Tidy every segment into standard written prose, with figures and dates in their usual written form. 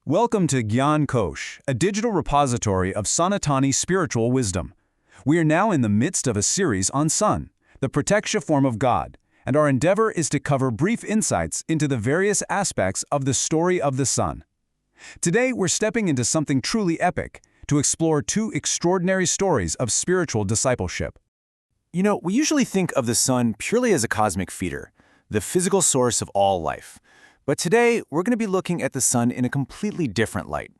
Welcome to Gyan Kosh, a digital repository of Sanatani spiritual wisdom. We are now in the midst of a series on Sun, the Pratyeka form of God, and our endeavor is to cover brief insights into the various aspects of the story of the Sun. Today, we're stepping into something truly epic, to explore two extraordinary stories of spiritual discipleship. We usually think of the Sun purely as a cosmic feeder, the physical source of all life. But today, we're going to be looking at the Sun in a completely different light.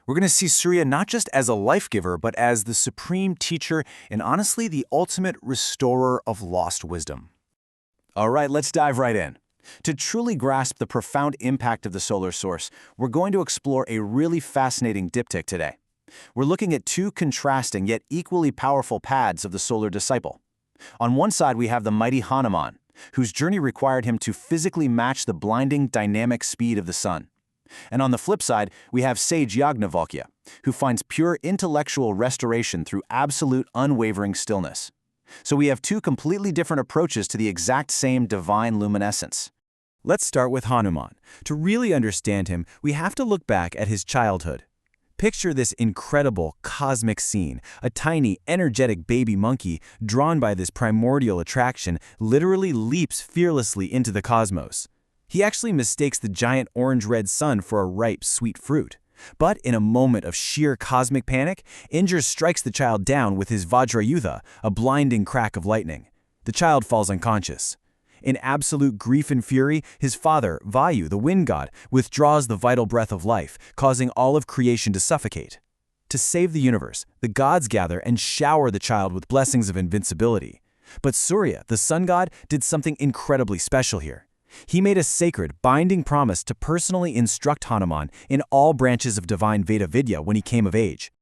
We're going to see Surya not just as a life giver, but as the supreme teacher and honestly the ultimate restorer of lost wisdom. All right, let's dive right in. To truly grasp the profound impact of the solar source, we're going to explore a really fascinating diptych today. We're looking at two contrasting yet equally powerful paths of the solar disciple. On one side, we have the mighty Hanuman, whose journey required him to physically match the blinding, dynamic speed of the Sun. And on the flip side, we have sage Yajnavalkya, who finds pure intellectual restoration through absolute, unwavering stillness. So we have two completely different approaches to the exact same divine luminescence. Let's start with Hanuman. To really understand him, we have to look back at his childhood. Picture this incredible cosmic scene. A tiny, energetic baby monkey, drawn by this primordial attraction, literally leaps fearlessly into the cosmos. He actually mistakes the giant orange-red sun for a ripe, sweet fruit. But in a moment of sheer cosmic panic, Indra strikes the child down with his Vajrayudha, a blinding crack of lightning. The child falls unconscious. In absolute grief and fury, his father, Vayu, the wind god, withdraws the vital breath of life, causing all of creation to suffocate. To save the universe, the gods gather and shower the child with blessings of invincibility. But Surya, the sun god, did something incredibly special here. He made a sacred, binding promise to personally instruct Hanuman in all branches of divine Veda Vidya when he came of age.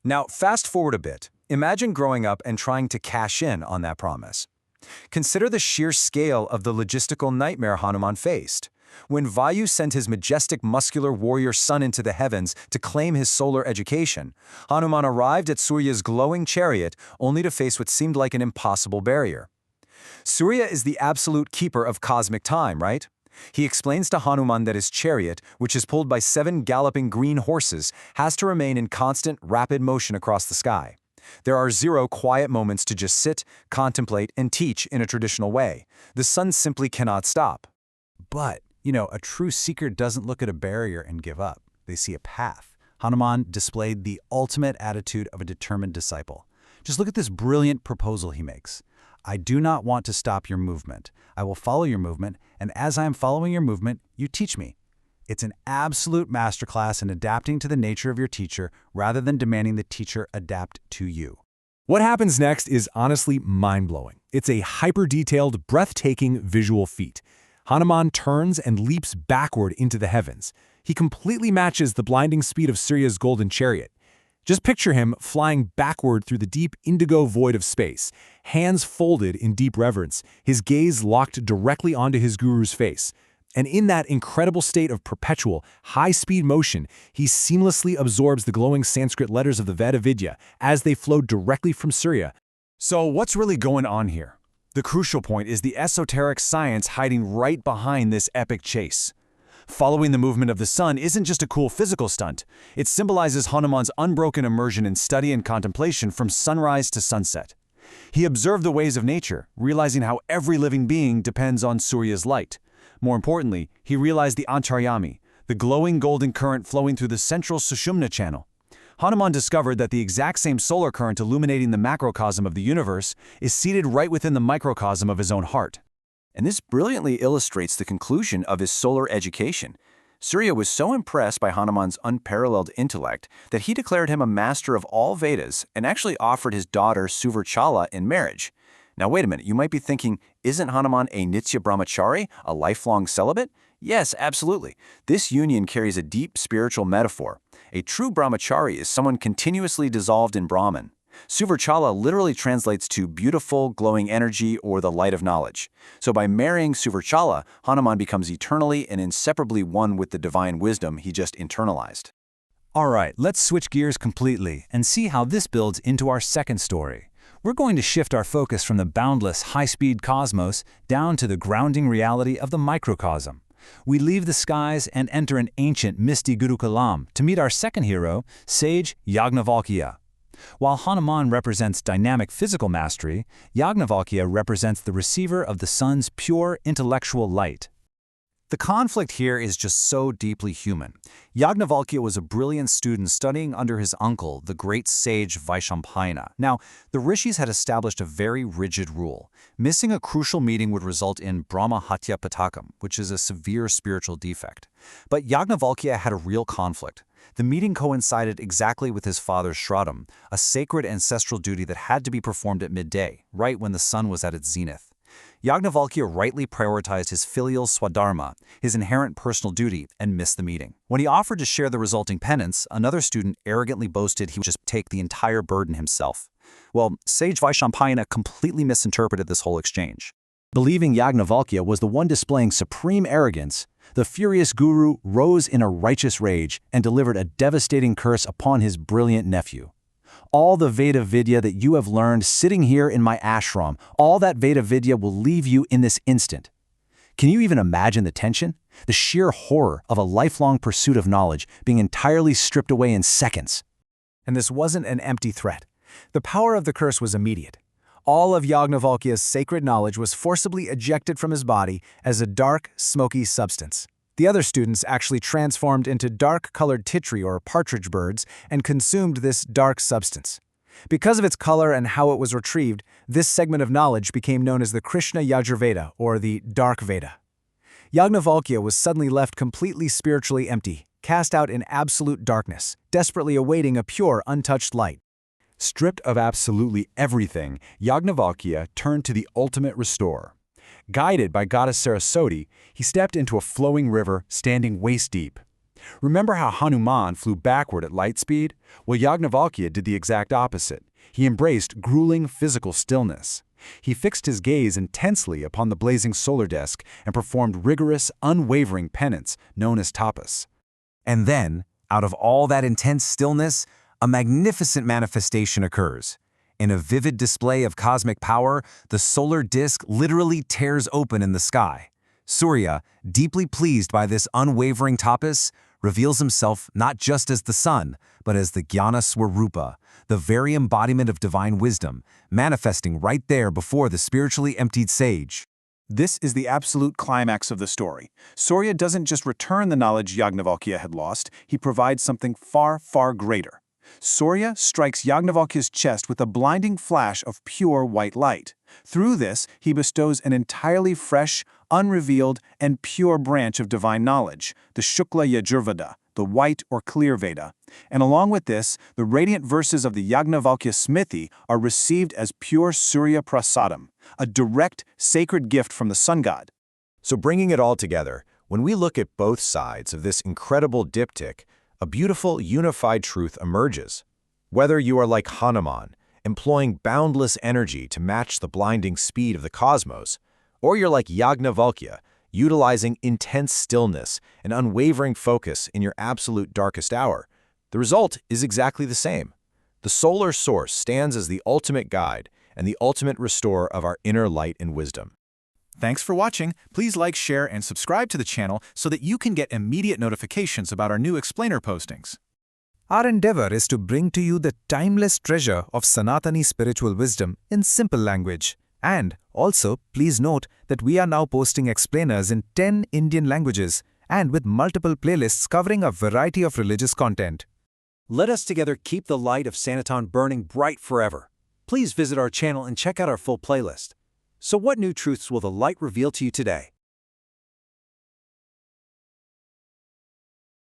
Now, fast forward a bit. Imagine growing up and trying to cash in on that promise. Consider the sheer scale of the logistical nightmare Hanuman faced. When Vayu sent his majestic muscular warrior son into the heavens to claim his solar education, Hanuman arrived at Surya's glowing chariot only to face what seemed like an impossible barrier. Surya is the absolute keeper of cosmic time, right? He explains to Hanuman that his chariot, which is pulled by 7 galloping green horses, has to remain in constant, rapid motion across the sky. There are 0 quiet moments to just sit, contemplate, and teach in a traditional way. The sun simply cannot stop. But, a true seeker doesn't look at a barrier and give up. They see a path. Hanuman displayed the ultimate attitude of a determined disciple. Just look at this brilliant proposal he makes. I do not want to stop your movement. I will follow your movement, and as I am following your movement, you teach me. It's an absolute masterclass in adapting to the nature of your teacher rather than demanding the teacher adapt to you. What happens next is honestly mind-blowing. It's a hyper-detailed, breathtaking visual feat. Hanuman turns and leaps backward into the heavens. He completely matches the blinding speed of Surya's golden chariot. Just picture him flying backward through the deep indigo void of space, hands folded in deep reverence, his gaze locked directly onto his guru's face. And in that incredible state of perpetual, high-speed motion, he seamlessly absorbs the glowing Sanskrit letters of the Veda Vidya as they flow directly from Surya. So what's really going on here? The crucial point is the esoteric science hiding right behind this epic chase. Following the movement of the sun isn't just a cool physical stunt. It symbolizes Hanuman's unbroken immersion in study and contemplation from sunrise to sunset. He observed the ways of nature, realizing how every living being depends on Surya's light. More importantly, he realized the Antaryami, the glowing golden current flowing through the central Sushumna channel. Hanuman discovered that the exact same solar current illuminating the macrocosm of the universe is seated right within the microcosm of his own heart. And this brilliantly illustrates the conclusion of his solar education. Surya was so impressed by Hanuman's unparalleled intellect that he declared him a master of all Vedas and actually offered his daughter Suvarchala in marriage. Now wait a minute, you might be thinking, isn't Hanuman a Nitya Brahmachari, a lifelong celibate? Yes, absolutely. This union carries a deep spiritual metaphor. A true brahmachari is someone continuously dissolved in Brahman. Suvarchala literally translates to beautiful, glowing energy or the light of knowledge. So by marrying Suvarchala, Hanuman becomes eternally and inseparably one with the divine wisdom he just internalized. All right, let's switch gears completely and see how this builds into our second story. We're going to shift our focus from the boundless, high-speed cosmos down to the grounding reality of the microcosm. We leave the skies and enter an ancient misty Gurukulam to meet our second hero, sage Yagnavalkya. While Hanuman represents dynamic physical mastery, Yagnavalkya represents the receiver of the sun's pure intellectual light. The conflict here is just so deeply human. Yagnavalkya was a brilliant student studying under his uncle, the great sage Vaishampayana. Now, the rishis had established a very rigid rule. Missing a crucial meeting would result in Brahma Hatya Patakam, which is a severe spiritual defect. But Yagnavalkya had a real conflict. The meeting coincided exactly with his father's Shraddham, a sacred ancestral duty that had to be performed at midday, right when the sun was at its zenith. Yagnavalkya rightly prioritized his filial swadharma, his inherent personal duty, and missed the meeting. When he offered to share the resulting penance, another student arrogantly boasted he would just take the entire burden himself. Well, sage Vaishampayana completely misinterpreted this whole exchange. Believing Yagnavalkya was the one displaying supreme arrogance, the furious guru rose in a righteous rage and delivered a devastating curse upon his brilliant nephew. All the Veda Vidya that you have learned sitting here in my ashram, all that Veda Vidya will leave you in this instant. Can you even imagine the tension? The sheer horror of a lifelong pursuit of knowledge being entirely stripped away in seconds. And this wasn't an empty threat. The power of the curse was immediate. All of Yagnavalkya's sacred knowledge was forcibly ejected from his body as a dark, smoky substance. The other students actually transformed into dark-colored titri or partridge birds and consumed this dark substance. Because of its color and how it was retrieved, this segment of knowledge became known as the Krishna Yajurveda, or the Dark Veda. Yagnavalkya was suddenly left completely spiritually empty, cast out in absolute darkness, desperately awaiting a pure, untouched light. Stripped of absolutely everything, Yagnavalkya turned to the ultimate restorer. Guided by goddess Saraswati, he stepped into a flowing river standing waist-deep. Remember how Hanuman flew backward at light speed? Well, Yagnavalkya did the exact opposite. He embraced grueling physical stillness. He fixed his gaze intensely upon the blazing solar disk and performed rigorous, unwavering penance known as tapas. And then, out of all that intense stillness, a magnificent manifestation occurs. In a vivid display of cosmic power, the solar disk literally tears open in the sky. Surya, deeply pleased by this unwavering tapas, reveals himself not just as the sun, but as the Jnana Swarupa, the very embodiment of divine wisdom, manifesting right there before the spiritually emptied sage. This is the absolute climax of the story. Surya doesn't just return the knowledge Yagnavalkya had lost, he provides something far, far greater. Surya strikes Yagnavalkya's chest with a blinding flash of pure white light. Through this, he bestows an entirely fresh, unrevealed, and pure branch of divine knowledge, the Shukla Yajurveda, the white or clear Veda. And along with this, the radiant verses of the Yagnavalkya Smriti are received as pure Surya Prasadam, a direct, sacred gift from the sun god. So bringing it all together, when we look at both sides of this incredible diptych, a beautiful, unified truth emerges. Whether you are like Hanuman, employing boundless energy to match the blinding speed of the cosmos, or you're like Yagnavalkya, utilizing intense stillness and unwavering focus in your absolute darkest hour, the result is exactly the same. The solar source stands as the ultimate guide and the ultimate restorer of our inner light and wisdom. Thanks for watching. Please like, share, and subscribe to the channel so that you can get immediate notifications about our new explainer postings. Our endeavor is to bring to you the timeless treasure of Sanatani spiritual wisdom in simple language. And also, please note that we are now posting explainers in 10 Indian languages and with multiple playlists covering a variety of religious content. Let us together keep the light of Sanatan burning bright forever. Please visit our channel and check out our full playlist. So what new truths will the light reveal to you today?